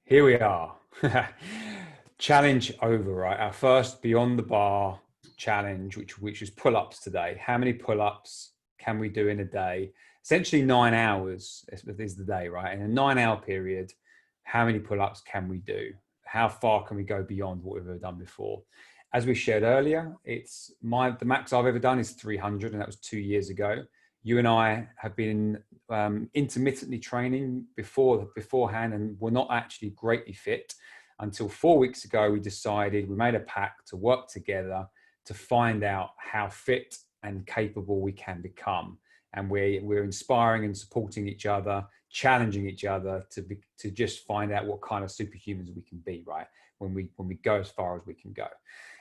Here we are. Challenge over, right? Our first beyond the bar challenge, which is pull-ups today. How many pull-ups can we do in a day? Essentially 9 hours is the day, right? In a 9 hour period, how many pull-ups can we do? How far can we go beyond what we've ever done before? As we shared earlier, the max I've ever done is 300, and that was 2 years ago. You and I have been intermittently training beforehand, and were not actually greatly fit until 4 weeks ago. We made a pact to work together to find out how fit and capable we can become, and we're inspiring and supporting each other, challenging each other to just find out what kind of superhumans we can be, right? When we go as far as we can go.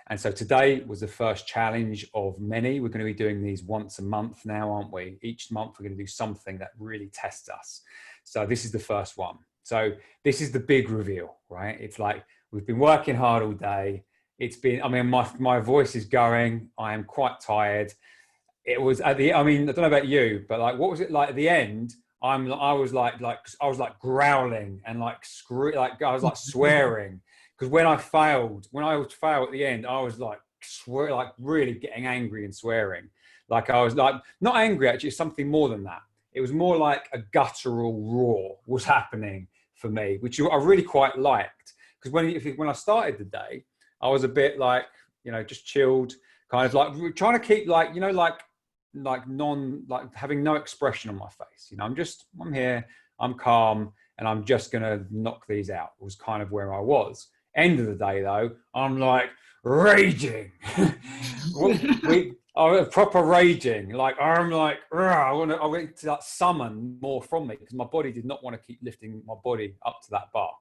And so today was the first challenge of many. We're going to be doing these once a month now, aren't we? Each month we're going to do something that really tests us. So this is the first one. So this is the big reveal, right? It's like we've been working hard all day. My voice is going. I am quite tired. It was I don't know about you, but like, what was it like at the end? I was like growling and I was like swearing, because when I would fail at the end, I was like really getting angry and swearing. Like I was like not angry, actually, it's something more than that. It was more like a guttural roar was happening for me, which I really quite liked, because when I started the day, I was a bit like, just chilled, kind of like trying to keep like having no expression on my face. I'm here, I'm calm, and I'm just gonna knock these out, was kind of where I was. End of the day though, I'm like raging. I was proper raging. Like I'm like, I want to like summon more from me, because my body did not want to keep lifting my body up to that bar.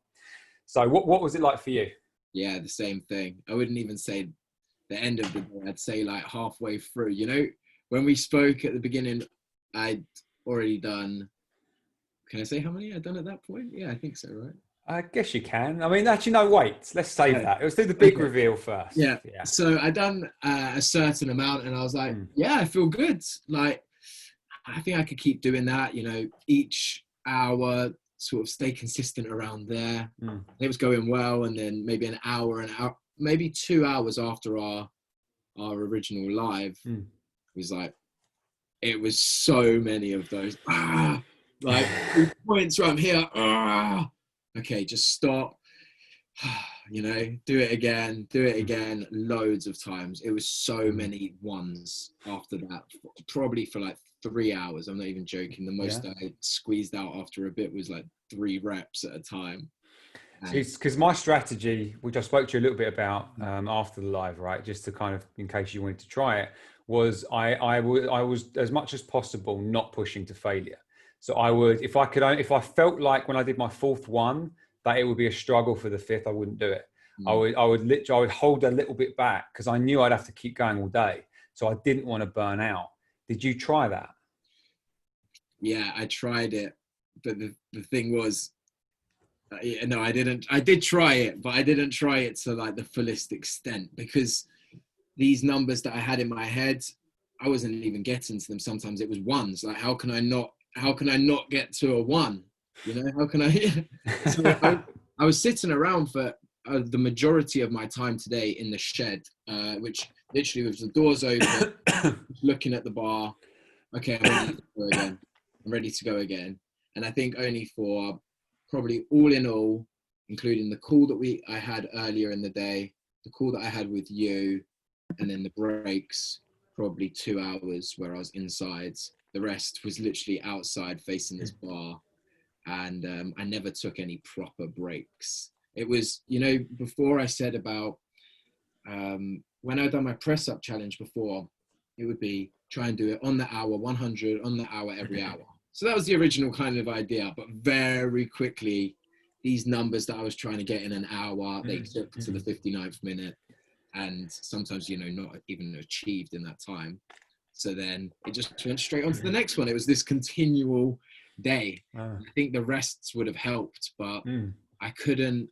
So what was it like for you? Yeah, the same thing. I wouldn't even say the end of the day. I'd say like halfway through. When we spoke at the beginning, I'd already done. Can I say how many I'd done at that point? Yeah, I think so, right? I guess you can. I mean, actually, no, wait. Let's save Yeah. that. Let's do the big Okay. reveal first. Yeah. Yeah. So I done a certain amount, and I was like, Mm. yeah, I feel good. Like, I think I could keep doing that. Each hour, sort of stay consistent around there. Mm. It was going well, and then maybe an hour, maybe 2 hours after our original live, was like, it was so many of those. Like points where I'm here. Okay, just stop. Do it again, loads of times. It was so many ones after that, probably for like 3 hours. I'm not even joking. The most I squeezed out after a bit was like 3 reps at a time. Because my strategy, which I spoke to you a little bit about after the live, right, just to kind of, in case you wanted to try it, was I was as much as possible not pushing to failure. So I would, if I felt like when I did my fourth one that it would be a struggle for the fifth, I wouldn't do it. I would hold a little bit back, because I knew I'd have to keep going all day. So I didn't want to burn out. Did you try that? Yeah, I tried it, but the thing was, no, I didn't. I did try it, but I didn't try it to like the fullest extent, because these numbers that I had in my head, I wasn't even getting to them. Sometimes it was ones. Like, how can I not get to a one? How can I? So I was sitting around for the majority of my time today in the shed, which literally was the doors open, looking at the bar. Okay, I'm ready to go again. And I think only for probably all in all, including the call that I had earlier in the day, the call that I had with you, and then the breaks, probably 2 hours where I was inside. The rest was literally outside facing this bar. And I never took any proper breaks. It was, before I said about when I'd done my press up challenge before, it would be try and do it on the hour, 100 on the hour, every hour. So that was the original kind of idea, but very quickly, these numbers that I was trying to get in an hour, they took to the 59th minute, and sometimes, not even achieved in that time. So then it just went straight on to the next one. It was this continual day. I think the rests would have helped, but I couldn't.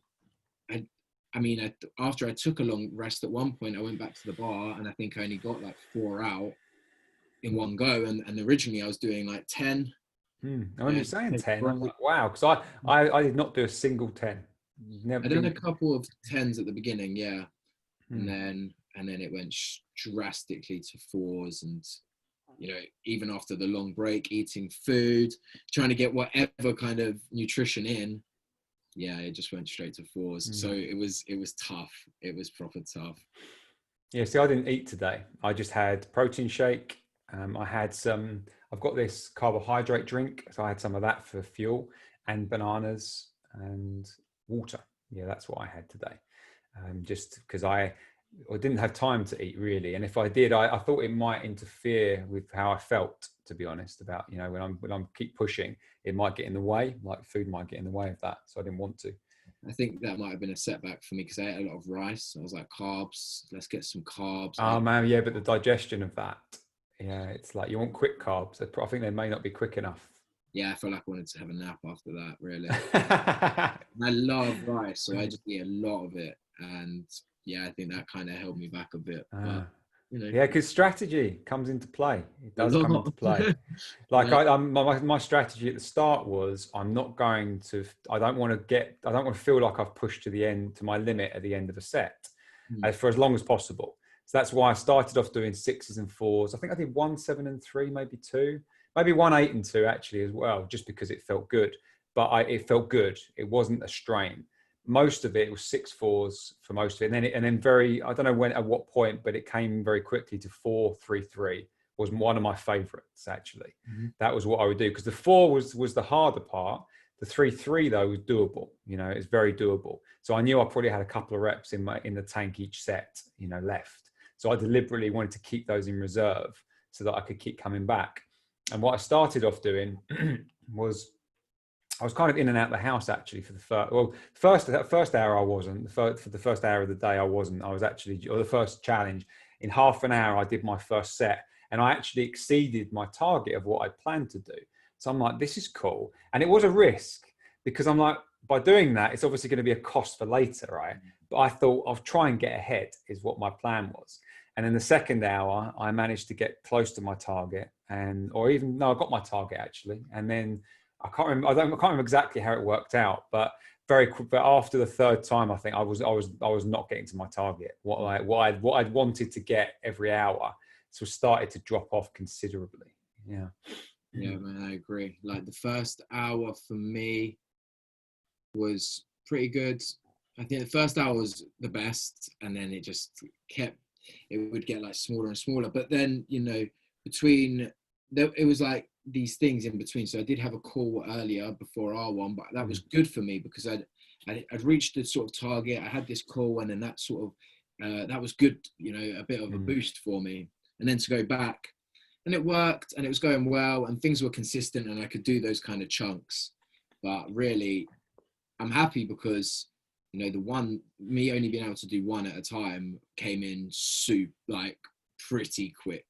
After I took a long rest at one point, I went back to the bar, and I think I only got like 4 out in one go. And originally I was doing like 10, I remember Yeah, you saying take 10. a I'm break. like, wow, because I did not do a single 10. Never I done a didn't. couple of tens at the beginning, yeah, and Hmm. then it went drastically to fours, and even after the long break, eating food, trying to get whatever kind of nutrition in, yeah, it just went straight to fours. So Hmm. it was tough. It was proper tough. Yeah, see, I didn't eat today. I just had protein shake. I had some, I've got this carbohydrate drink. So I had some of that for fuel and bananas and water. Yeah, that's what I had today. Just because I didn't have time to eat really. And if I did, I thought it might interfere with how I felt, to be honest, about, when I'm keep pushing, it might get in the way, like food might get in the way of that. So I didn't want to. I think that might have been a setback for me because I ate a lot of rice. I was like, carbs, let's get some carbs. Oh man, yeah, but the digestion of that, yeah, it's like you want quick carbs. I think they may not be quick enough. Yeah, I felt like I wanted to have a nap after that, really. And I love rice, so I just eat a lot of it. And yeah, I think that kind of held me back a bit. But, Ah, you know, yeah, because strategy comes into play. It a does come lot. into play. Like Yeah. my strategy at the start was I'm not going to. I don't want to get. I don't want to feel like I've pushed to the end to my limit at the end of a set, Mm. for as long as possible. So that's why I started off doing sixes and fours. I think I did 1, 7, and 3, maybe 2, maybe 1, 8, and 2 actually as well, just because it felt good. But it felt good. It wasn't a strain. Most of it was 6 4s for most of it, and then very. I don't know when at what point, but it came very quickly to 4 3 3 was one of my favorites actually. Mm-hmm. That was what I would do because the 4 was the harder part. The 3 3 though was doable. It's very doable. So I knew I probably had a couple of reps in the tank each set, left. So I deliberately wanted to keep those in reserve so that I could keep coming back. And what I started off doing was I was kind of in and out of the house actually for the first hour I wasn't. For the first hour of the day I wasn't. I was actually, or the first challenge, in half an hour I did my first set and I actually exceeded my target of what I planned to do. So I'm like, this is cool. And it was a risk because I'm like, by doing that, it's obviously going to be a cost for later, right? But I thought I'll try and get ahead is what my plan was. And in the second hour, I managed to get close to my target or even, no, I got my target actually. And then I can't remember. I can't remember exactly how it worked out, but very quick. But after the third time, I think I was not getting to my target. What I'd wanted to get every hour, so started to drop off considerably. Yeah. Yeah, man, I agree. Like the first hour for me was pretty good. I think the first hour was the best, and then it would get like smaller and smaller. But then, it was like these things in between. So I did have a call earlier before R1, but that was good for me because I'd reached the sort of target. I had this call, and then that sort of that was good. A bit of a boost for me. And then to go back, and it worked, and it was going well, and things were consistent, and I could do those kind of chunks. But really, I'm happy because me only being able to do one at a time came in pretty quick.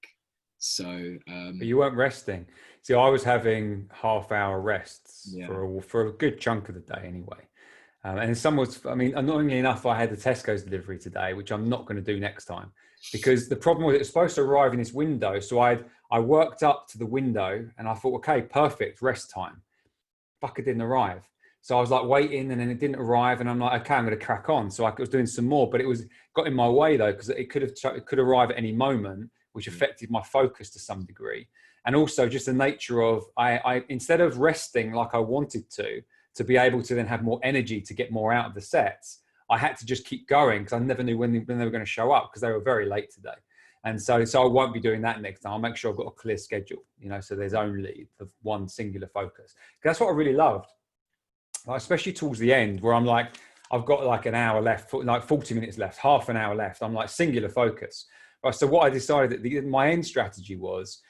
So But you weren't resting. See, I was having half-hour rests yeah, for a good chunk of the day anyway. And some was, I mean, annoyingly enough, I had the Tesco's delivery today, which I'm not going to do next time because the problem was it was supposed to arrive in this window. So I worked up to the window and I thought, okay, perfect, rest time. Fucker didn't arrive. So I was like waiting and then it didn't arrive. And I'm like, okay, I'm going to crack on. So I was doing some more, but it got in my way though, because it could arrive at any moment, which affected my focus to some degree. And also just the nature of, I instead of resting like I wanted to be able to then have more energy to get more out of the sets, I had to just keep going because I never knew when they were going to show up because they were very late today. And so I won't be doing that next time. I'll make sure I've got a clear schedule, so there's only the one singular focus. That's what I really loved, especially towards the end where I'm like, I've got like an hour left, like 40 minutes left, half an hour left. I'm like singular focus. Right. So what I decided that my end strategy was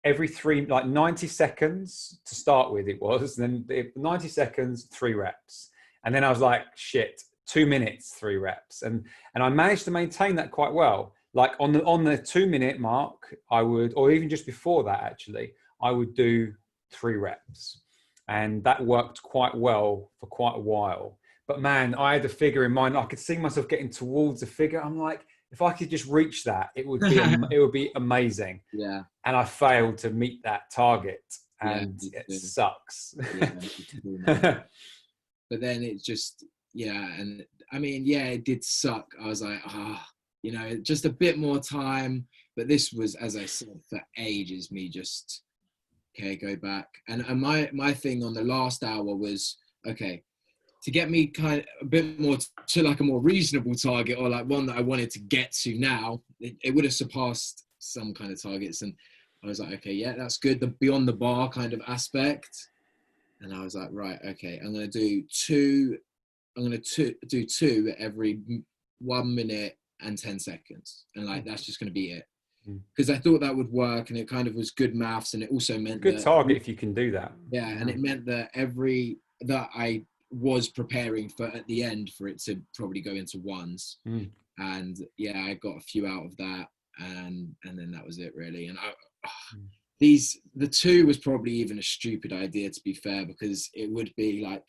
every 90 seconds to start with it was, and then 90 seconds, 3 reps. And then I was like, shit, 2 minutes, 3 reps. And I managed to maintain that quite well. Like on the 2-minute mark, I would, or even just before that, actually, I would do 3 reps. And that worked quite well for quite a while. But man, I had a figure in mind. I could see myself getting towards the figure. I'm like, if I could just reach that, it would be amazing. Yeah. And I failed to meet that target. Yeah, and me it too. sucks. Yeah, me too, man. But then it just, yeah, and I mean, yeah, it did suck. I was like, just a bit more time. But this was, as I said, for ages, me just, okay, go back. And my thing on the last hour was, okay, to get me kind of a bit more to like a more reasonable target, or like one that I wanted to get to now, it would have surpassed some kind of targets. And I was like, okay, yeah, that's good. The beyond the bar kind of aspect. And I was like, right, okay, I'm going to do two. I'm going to do two every 1 minute and 10 seconds. And like, that's just going to be it. Because I thought that would work, and it kind of was good maths. And it also meant Good that, target if you can do that. yeah, and it meant that that I was preparing for at the end for it to probably go into ones. And yeah, I got a few out of that, and then that was it really. And the two was probably even a stupid idea, to be fair, because it would be like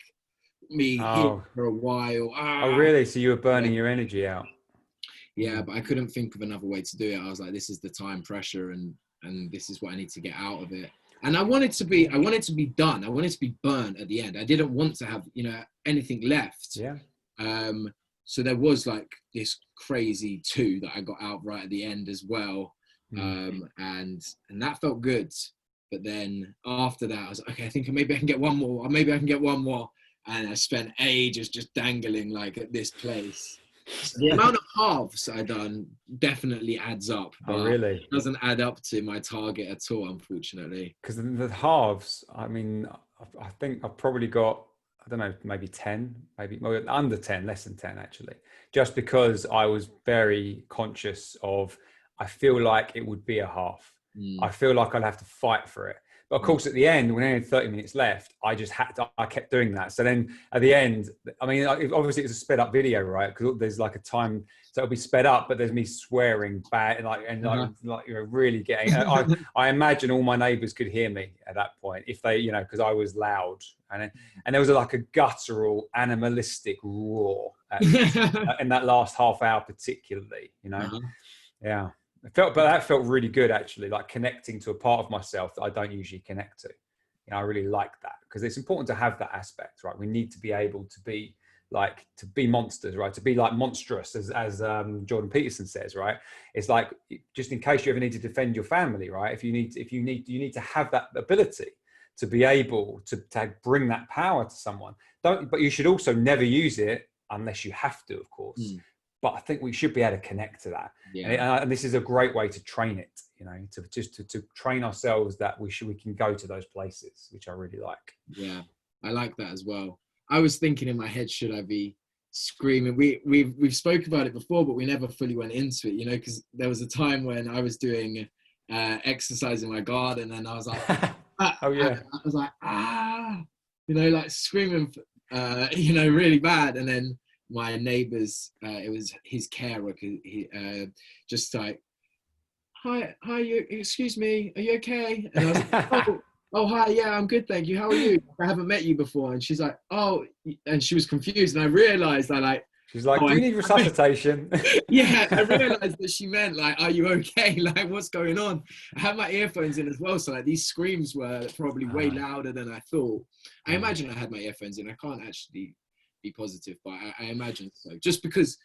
me here for a while. Oh really? So you were burning your energy out? Yeah, but I couldn't think of another way to do it. I was like, this is the time pressure, and this is what I need to get out of it. And I wanted to be done. I wanted to be burnt at the end. I didn't want to have, anything left. Yeah. So there was like this crazy two that I got out right at the end as well. And that felt good. But then after that, I was like, okay, I think maybe I can get one more, or maybe I can get one more. And I spent ages just dangling like at this place. So the amount of halves I done definitely adds up, but really? It doesn't add up to my target at all, unfortunately. Because the halves, I mean, I think I've probably got, I don't know, maybe 10, maybe under 10, less than 10 actually, just because I was very conscious of, I feel like it would be a half. I feel like I'd have to fight for it. But of course, at the end, when I had 30 minutes left, I kept doing that. So then at the end, I mean, obviously it's a sped up video, right? Because there's like a time, so it'll be sped up, but there's me swearing bad really getting, I imagine all my neighbors could hear me at that point if they, because I was loud. And there was like a guttural, animalistic roar in that last half hour, particularly, Yeah. But that felt really good actually, like connecting to a part of myself that I don't usually connect to. I really like that because it's important to have that aspect, right? We need to be able to be monsters, right? To be like monstrous, as Jordan Peterson says, right? It's like, just in case you ever need to defend your family, right? You need to have that ability to be able to bring that power to someone. But you should also never use it unless you have to, of course. But I think we should be able to connect to that. Yeah. And this is a great way to train it, to train ourselves that we can go to those places, which I really like. Yeah, I like that as well. I was thinking in my head, should I be screaming? We've spoken about it before, but we never fully went into it, because there was a time when I was doing exercise in my garden, and I was like, oh yeah, I was like, like screaming, really bad, and then my neighbors, it was his carer, he just like, hi, excuse me, are you okay? And I was like, oh, hi, yeah, I'm good, thank you, how are you? I haven't met you before. And she's like, oh, and she was confused, and I realized she's like, do you need resuscitation? Yeah, I realized that she meant like, are you okay? Like, what's going on? I had my earphones in as well, so like these screams were probably way louder than I thought. I imagine I had my earphones in. I can't actually be positive, but I imagine so. Just because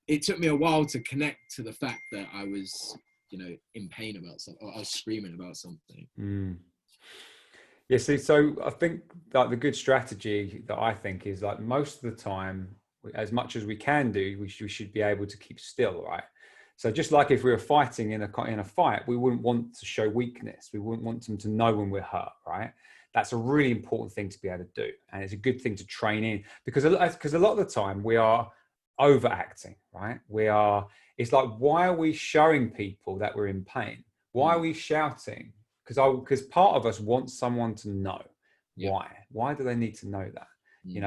it took me a while to connect to the fact that I was, in pain about something, or I was screaming about something. Yeah, see, so I think like the good strategy that I think is like most of the time, as much as we can do, we should be able to keep still, right? So just like if we were fighting in a fight, we wouldn't want to show weakness. We wouldn't want them to know when we're hurt, right? That's a really important thing to be able to do. And it's a good thing to train in because a lot of the time we are overacting, right? It's like, why are we showing people that we're in pain? Why are we shouting? Because part of us wants someone to know. Why do they need to know that?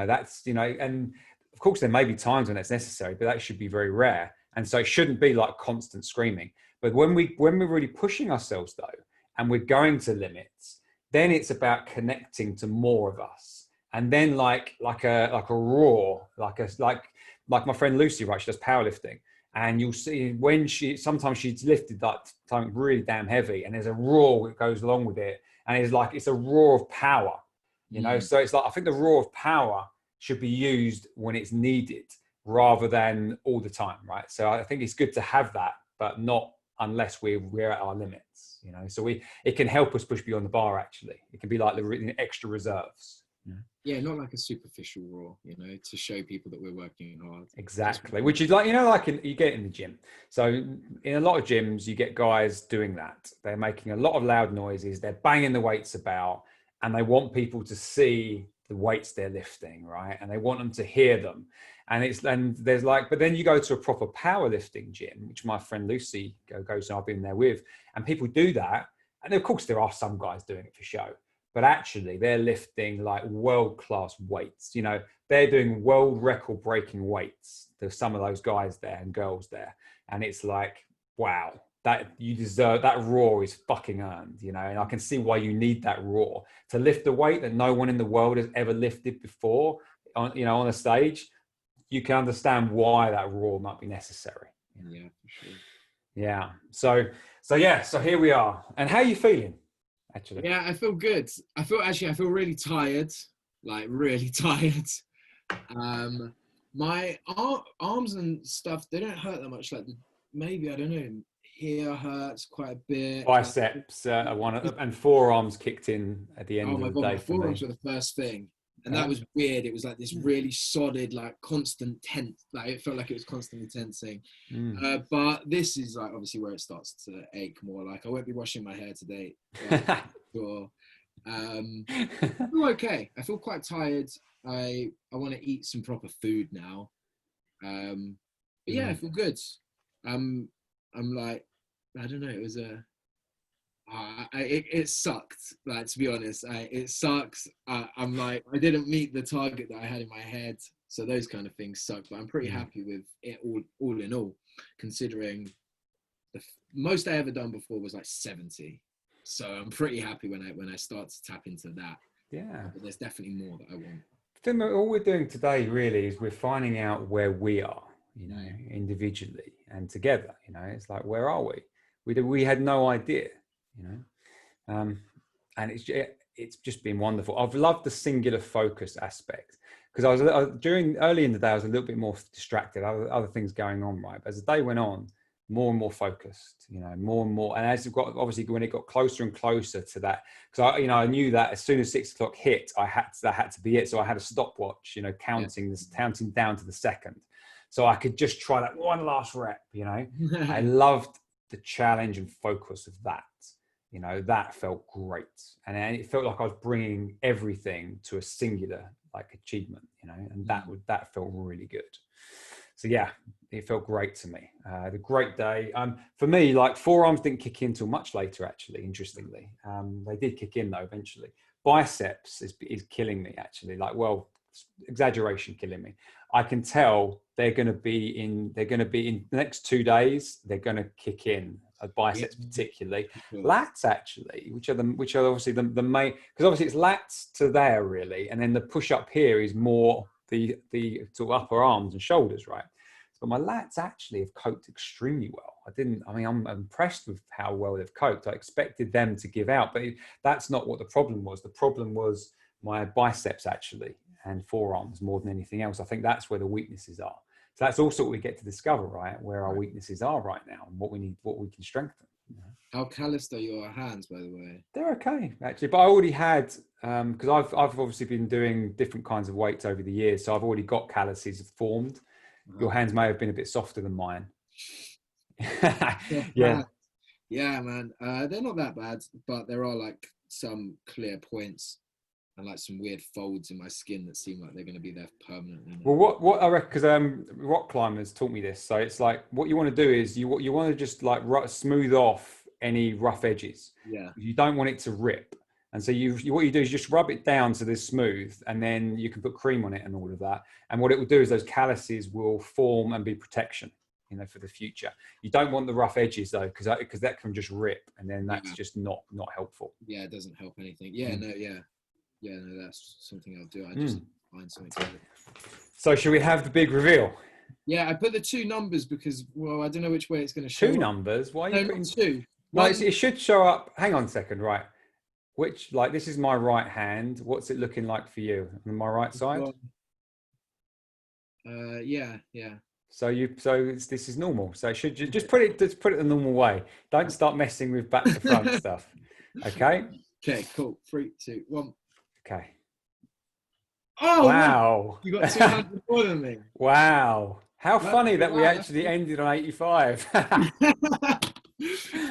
That's, and of course there may be times when it's necessary, but that should be very rare. And so it shouldn't be like constant screaming. But when we're really pushing ourselves though, and we're going to limits, then it's about connecting to more of us. And then like a roar, like my friend Lucy, right? She does powerlifting. And you'll see when sometimes she's lifted like something really damn heavy and there's a roar that goes along with it. and it's like it's a roar of power, you know. So it's like I think the roar of power should be used when it's needed rather than all the time, right? So I think it's good to have that, but not unless we're at our limits, you know. So it can help us push beyond the bar. Actually, it can be like the extra reserves. Yeah, not like a superficial roar, you know, to show people that we're working hard. Exactly, which is like, you know, like you get in the gym. So in a lot of gyms, you get guys doing that. They're making a lot of loud noises. They're banging the weights about, and they want people to see the weights they're lifting, right? And they want them to hear them. And there's like, but then you go to a proper powerlifting gym, which my friend Lucy goes, and I've been there with, and people do that. And of course, there are some guys doing it for show, but actually they're lifting like world-class weights. You know, they're doing world record breaking weights. There's some of those guys there and girls there. And it's like, wow, that you deserve, that roar is fucking earned, you know. And I can see why you need that roar to lift a weight that no one in the world has ever lifted before on, you know, on a stage. You can understand why that roar might be necessary. Yeah, for sure. Yeah. So here we are. And how are you feeling, actually? Yeah, I feel good. I feel really tired, like really tired. My arms and stuff, they don't hurt that much. Like maybe, I don't know, here hurts quite a bit. Biceps and forearms kicked in at the end oh my of the god, day my for me. forearms were the first thing. And that was weird. It was like this really solid, like constant tense. Like it felt like it was constantly tensing. But this is like obviously where it starts to ache more. Like I won't be washing my hair today. Sure. I feel okay. I feel quite tired. I want to eat some proper food now. But yeah, I feel good. I'm like, I don't know. It was it sucked. Like to be honest, it sucks. I'm like, I didn't meet the target that I had in my head, so those kind of things suck. But I'm pretty happy with it all in all, considering the most I ever done before was like 70. So I'm pretty happy when I start to tap into that. Yeah, but there's definitely more that I want. I think all we're doing today really is we're finding out where we are, you know, individually and together. You know, it's like, where are we? We had no idea, you know, and it's just been wonderful. I've loved the singular focus aspect because early in the day I was a little bit more distracted, other things going on, right? But as the day went on, more and more focused, you know, more and more. And as it got, obviously, when it got closer and closer to that, because I knew that as soon as 6 o'clock hit, that had to be it. So I had a stopwatch, you know, counting down to the second, so I could just try that one last rep. You know, I loved the challenge and focus of that. You know, that felt great, and it felt like I was bringing everything to a singular like achievement. You know, and that felt really good. So yeah, it felt great to me. The great day. For me, like forearms didn't kick in till much later, actually, interestingly. They did kick in though, eventually. Biceps is killing me, actually. Like, well, exaggeration killing me. I can tell they're going to be in the next 2 days, they're going to kick in. Biceps particularly, lats actually, which are obviously the main, because obviously it's lats to there really, and then the push up here is more the sort of upper arms and shoulders, right? But my lats actually have coped extremely well. I'm impressed with how well they've coped. I expected them to give out, but that's not what the problem was. The problem was my biceps actually and forearms more than anything else. I think that's where the weaknesses are. So that's also what we get to discover, right? Where our weaknesses are right now and what we can strengthen. You know? How calloused are your hands, by the way? They're okay, actually. But I already had, because I've obviously been doing different kinds of weights over the years. So I've already got calluses formed. Your hands may have been a bit softer than mine. Yeah. Yeah, man. They're not that bad, but there are like some clear points and like some weird folds in my skin that seem like they're going to be there permanently. Well, what I reckon, because rock climbers taught me this. So it's like, what you want to do is you want to just like smooth off any rough edges. Yeah. You don't want it to rip. And so what you do is just rub it down to this smooth, and then you can put cream on it and all of that. And what it will do is those calluses will form and be protection, you know, for the future. You don't want the rough edges though, because that can just rip, and then that's just not helpful. Yeah, it doesn't help anything. Yeah, no, that's something I'll do. I just find something to do. So should we have the big reveal? Yeah, I put the 2 numbers because, well, I don't know which way it's going to show. 2 numbers? Why are you putting 2? No, it should show up. Hang on a second, right? which, like, this is my right hand. What's it looking like for you on my right side? Yeah, yeah. So this is normal. So it should just put it the normal way. Don't start messing with back to front stuff. Okay. Okay, cool. 3, 2, 1. Okay. Oh wow! Wow. You got 200 more than me. Wow. How That's, funny that we wow, that's actually ended on 85.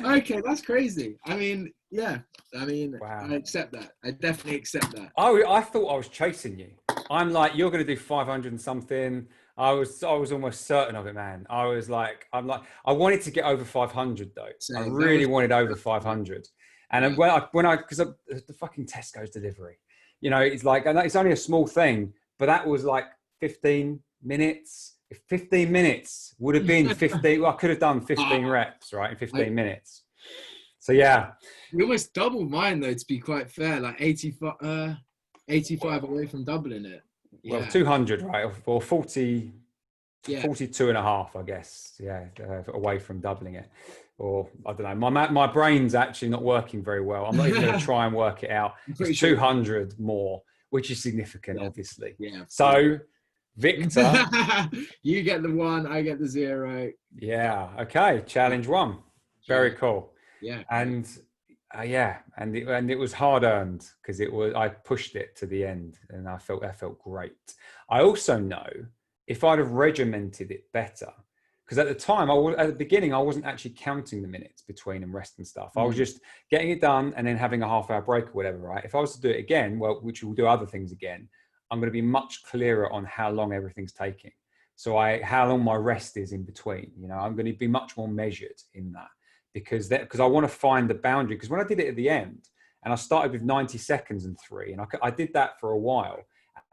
okay, that's crazy. I mean, yeah. I mean, Wow. I accept that. I definitely accept that. I thought I was chasing you. I'm like, you're going to do 500 and something. I was almost certain of it, man. I wanted to get over 500 though. I Same. That really was wanted over 500. And yeah. because the fucking Tesco's delivery, it's like, and it's only a small thing, but that was like 15 minutes. If 15 minutes would have been 15, well, I could have done 15 reps, right, in 15 minutes. So yeah. We almost doubled mine though, to be quite fair, like 85 away from doubling it. Well, Yeah. 200, right? Or 40, Yeah. 42 and a half, I guess. Yeah, away from doubling it. Or I don't know. My brain's actually not working very well. I'm not even going to try and work it out. It's 200 more, which is significant, Yeah. obviously. Yeah. So, Victor. You get the 1, I get the 0. Yeah. Okay. Challenge 1. Very cool. Yeah. And and it was hard earned because I pushed it to the end, and I felt great. I also know if I'd have regimented it better, because at the time at the beginning I wasn't actually counting the minutes between and rest and stuff. I was just getting it done and then having a half-hour break or whatever. Right? If I was to do it again, well, which we'll do other things again, I'm going to be much clearer on how long everything's taking. So how long my rest is in between. I'm going to be much more measured in that. Because I want to find the boundary. Because when I did it at the end, and I started with 90 seconds and 3, and I did that for a while,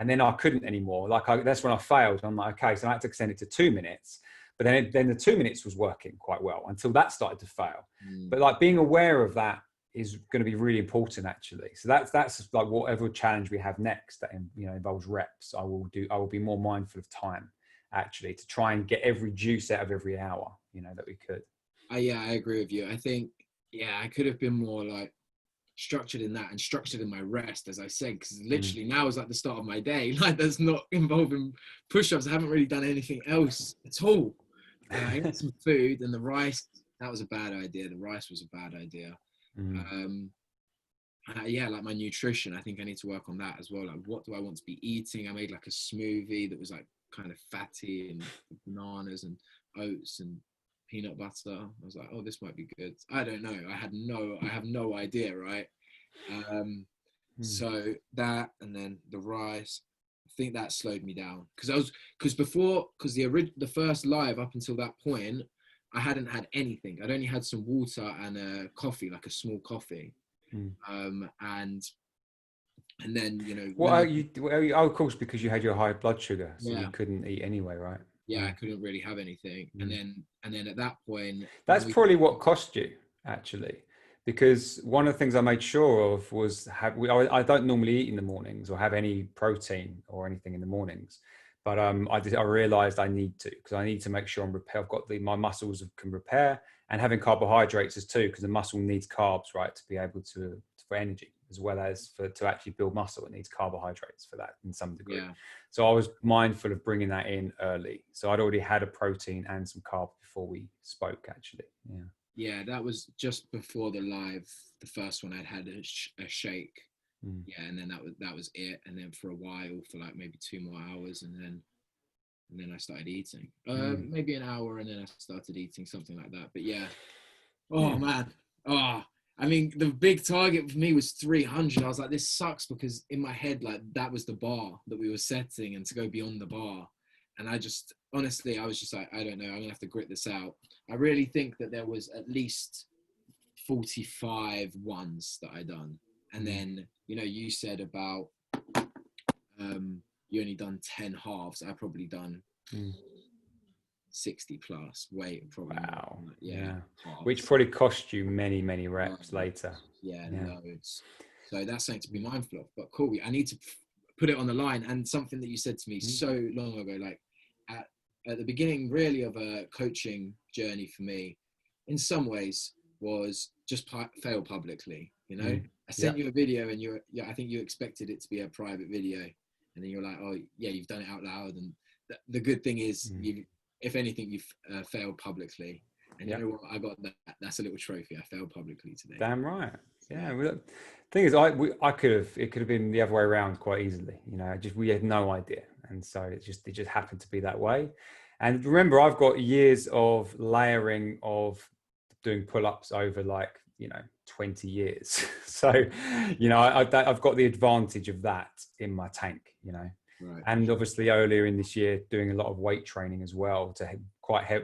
and then I couldn't anymore. That's when I failed. I'm like, okay, so I had to extend it to 2 minutes. But then the 2 minutes was working quite well until that started to fail. But like being aware of that is going to be really important, actually. So that's like whatever challenge we have next that involves reps. I will be more mindful of time, actually, to try and get every juice out of every hour, that we could. Yeah, I agree with you. I think, I could have been more like structured in that and structured in my rest, as I said, because literally now is like the start of my day. Like that's not involving push-ups. I haven't really done anything else at all. I ate some food and the rice, that was a bad idea. The rice was a bad idea. Like my nutrition, I think I need to work on that as well. Like what do I want to be eating? I made like a smoothie that was like kind of fatty and bananas and oats and peanut butter. I was like, oh, this might be good. I don't know. I have no idea, right? So that, and then the rice, I think that slowed me down because the first live up until that point, I hadn't had anything. I'd only had some water and a coffee, like a small coffee. And then of course, because you had your high blood sugar, so you couldn't eat anyway, right? I couldn't really have anything. And then at that point, that's probably what cost you, actually, because one of the things I made sure of was I don't normally eat in the mornings or have any protein or anything in the mornings, but I realized I need to, because I need to make sure I've got my muscles can repair, and having carbohydrates is too, because the muscle needs carbs, right, to be able for energy, as well as to actually build muscle. It needs carbohydrates for that in some degree. So I was mindful of bringing that in early. So I'd already had a protein and some carbs before we spoke, actually. Yeah, that was just before the live. The first one I'd had a shake. And then that was it. And then for a while, for like maybe 2 more hours, and then I started eating. Maybe an hour, and then I started eating, something like that. But man. I mean, the big target for me was 300. I was like, this sucks, because in my head, like, that was the bar that we were setting, and to go beyond the bar. And honestly, I was just like, I don't know, I'm going to have to grit this out. I really think that there was at least 45 ones that I done. And then, you said about, you only done 10 halves. I probably done 60 plus weight, probably. Wow. Yeah. Which probably cost you many, many reps later. Yeah, loads. So that's something to be mindful of. But cool, I need to put it on the line. And something that you said to me so long ago, like at the beginning really of a coaching journey for me, in some ways, was just fail publicly, I Yeah. sent you a video, and I think you expected it to be a private video, and then you're like, oh yeah, you've done it out loud. And the good thing is, if anything, you've failed publicly. And you know what? I got that. That's a little trophy. I failed publicly today. Damn right. So, Yeah. Well, the thing is, I could have. It could have been the other way around quite easily. You know, just we had no idea, and so it just happened to be that way. And remember, I've got years of layering of doing pull-ups over, like, 20 years. So, I've got the advantage of that in my tank. right. And obviously earlier in this year doing a lot of weight training as well, to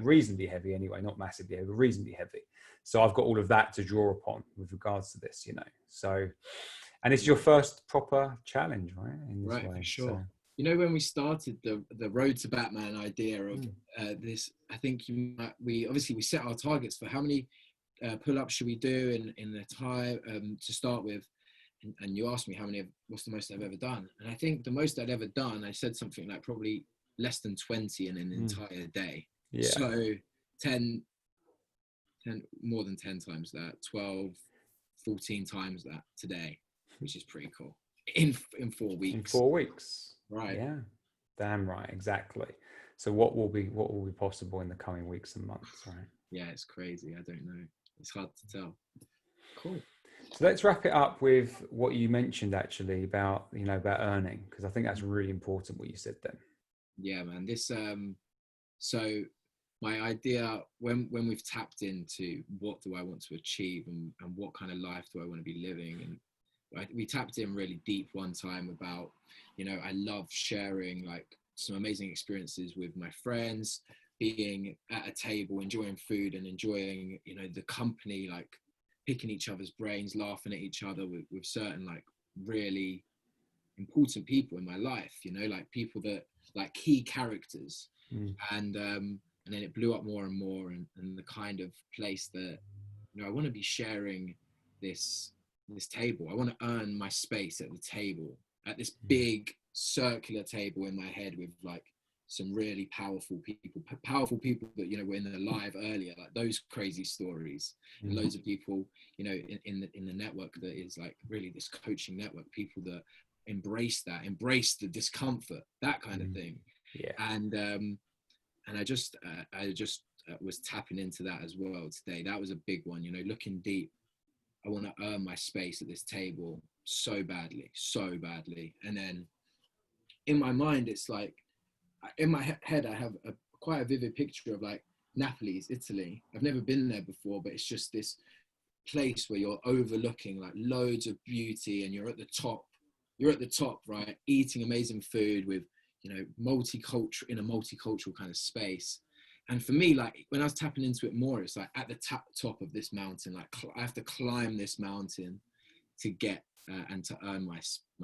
reasonably heavy anyway, not massively heavy, but reasonably heavy. So I've got all of that to draw upon with regards to this. So, and it's your first proper challenge, right, in this Right, way. for sure. So When we started the Road to Batman idea of this, I think we set our targets for how many pull-ups should we do in the time to start with, and you asked me what's the most I've ever done, and I think the most I'd ever done, I said something like probably less than 20 in an entire day. yeah. So 10, more than 10 times that, 12, 14 times that today, which is pretty cool. In 4 weeks. In 4 weeks. Right. Yeah. Damn right. Exactly. So what will be possible in the coming weeks and months, right? Yeah, it's crazy. I don't know. It's hard to tell. Cool. So let's wrap it up with what you mentioned actually about earning, because I think that's really important what you said then. Yeah, man. This so my idea, when we've tapped into what do I want to achieve, and what kind of life do I want to be living, and we tapped in really deep one time about, I love sharing like some amazing experiences with my friends, being at a table, enjoying food and enjoying, the company, like picking each other's brains, laughing at each other with certain like really important people in my life, like people that like key characters. And then it blew up more and more, and the kind of place that, I want to be sharing this table. I want to earn my space at the table, at this big circular table in my head with like some really powerful people that, were in the live earlier, like those crazy stories, and loads of people, in the network that is like really this coaching network, people that embrace the discomfort, that kind of thing. Yeah. And I just was tapping into that as well today. That was a big one, looking deep. I want to earn my space at this table so badly. And then in my mind, it's like, in my head, I have quite a vivid picture of like Napoli's, Italy. I've never been there before, but it's just this place where you're overlooking like loads of beauty, and you're at the top, right? Eating amazing food with, multicultural, in a multicultural kind of space. And for me, like when I was tapping into it more, it's like at the top of this mountain, like I have to climb this mountain to get and to earn my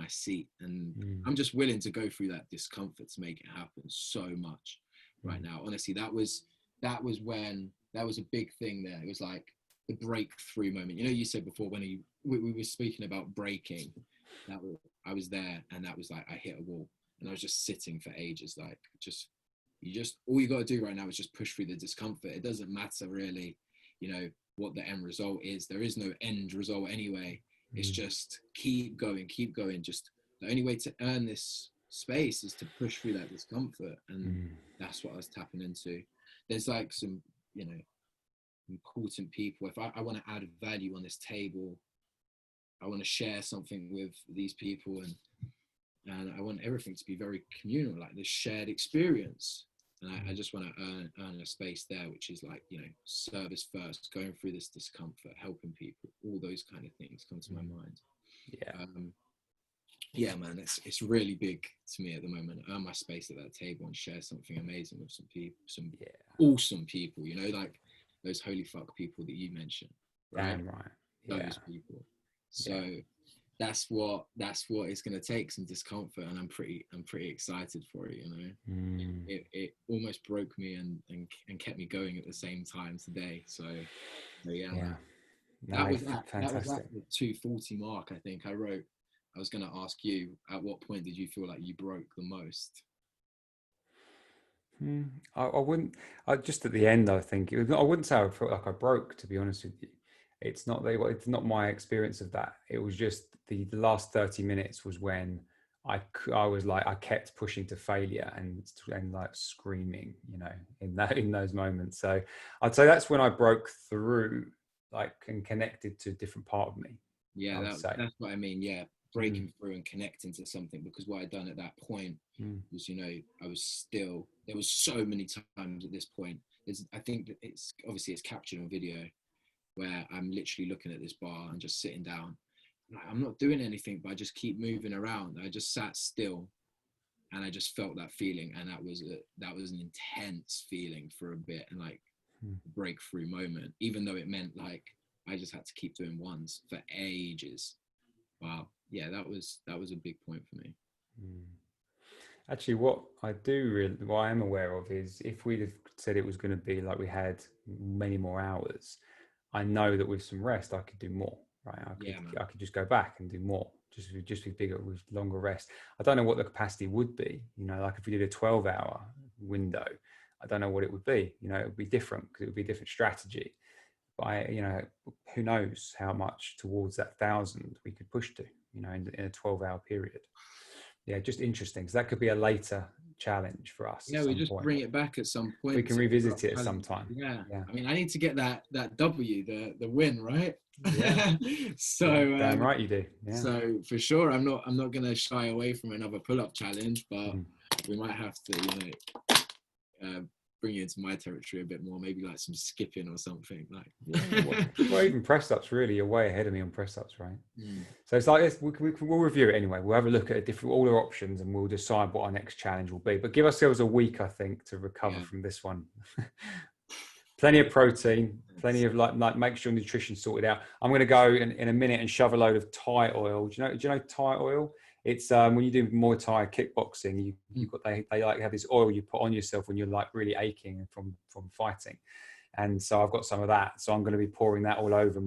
seat. And I'm just willing to go through that discomfort to make it happen so much right now. Honestly, that was when that was a big thing there. It was like the breakthrough moment. You said before when we were speaking about breaking, I was there, and that was like I hit a wall, and I was just sitting for ages. Like all you got to do right now is just push through the discomfort. It doesn't matter really, what the end result is. There is no end result anyway. It's just keep going. Just the only way to earn this space is to push through that discomfort, and that's what I was tapping into. There's like some, important people. If I want to add value on this table, I want to share something with these people, and I want everything to be very communal, like this shared experience. And I just want to earn a space there, which is like, service first, going through this discomfort, helping people, all those kind of things come to my mind. Yeah, man, it's really big to me at the moment. Earn my space at that table and share something amazing with some people, some awesome people, like those holy fuck people that you mentioned, right? Damn right. Yeah. Those people. So that's what it's going to take, some discomfort, and I'm pretty excited for it. It almost broke me and kept me going at the same time today. So yeah. That was at the 240 mark. I think I was going to ask you, at what point did you feel like you broke the most? I wouldn't. Just at the end, I think I wouldn't say I felt like I broke. To be honest with you, it's not my experience of that. It was just the last 30 minutes was when I was like, I kept pushing to failure and like screaming, in those moments. So I'd say that's when I broke through, like, and connected to a different part of me. Yeah, I would say. that's what I mean. Yeah, breaking through and connecting to something, because what I'd done at that point was, I was still, there was so many times at this point. I think that it's captured on video, where I'm literally looking at this bar and just sitting down. Like, I'm not doing anything, but I just keep moving around. I just sat still, and I just felt that feeling, and that was an intense feeling for a bit, and like a breakthrough moment. Even though it meant like I just had to keep doing ones for ages. Wow, yeah, that was a big point for me. Actually, what I am aware of is, if we'd have said it was going to be like we had many more hours, I know that with some rest I could do more. Right, I could just go back and do more, just with longer rest. I don't know what the capacity would be. Like if we did a 12-hour window, I don't know what it would be. It would be different, because it would be a different strategy. But who knows how much towards that 1,000 we could push to, in a 12-hour period. Yeah, just interesting. So that could be a later challenge for us. Yeah, we just bring it back at some point. We can revisit it at some time. Yeah. I mean, I need to get that W, the win, right? Yeah. So damn right you do. Yeah. So for sure, I'm not going to shy away from another pull-up challenge, but we might have to, bring you into my territory a bit more, maybe like some skipping or something. Like, well, even press ups, really, you're way ahead of me on press ups, right? So it's like this. We'll review it anyway. We'll have a look at all our options, and we'll decide what our next challenge will be. But give ourselves a week, I think, to recover from this one. Plenty of protein, plenty of like make sure nutrition's sorted out. I'm going to go in a minute and shove a load of Thai oil. Do you know Thai oil? It's when you do Muay Thai kickboxing, they like have this oil you put on yourself when you're like really aching from fighting. And so I've got some of that. So I'm going to be pouring that all over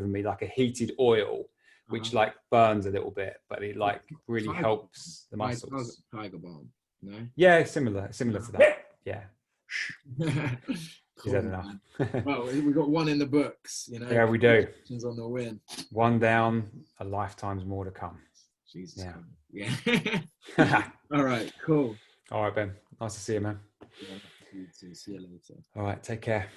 me like a heated oil, which like burns a little bit, but it like really helps the muscles. Tiger balm, no? Yeah, similar to that. Yeah. Cool, is that enough? Well, we got one in the books, Yeah, we do. On the win. One down, a lifetime's more to come. Jesus. Yeah. All right, cool. All right, Ben. Nice to see you, man. Yeah, see you later. All right, take care.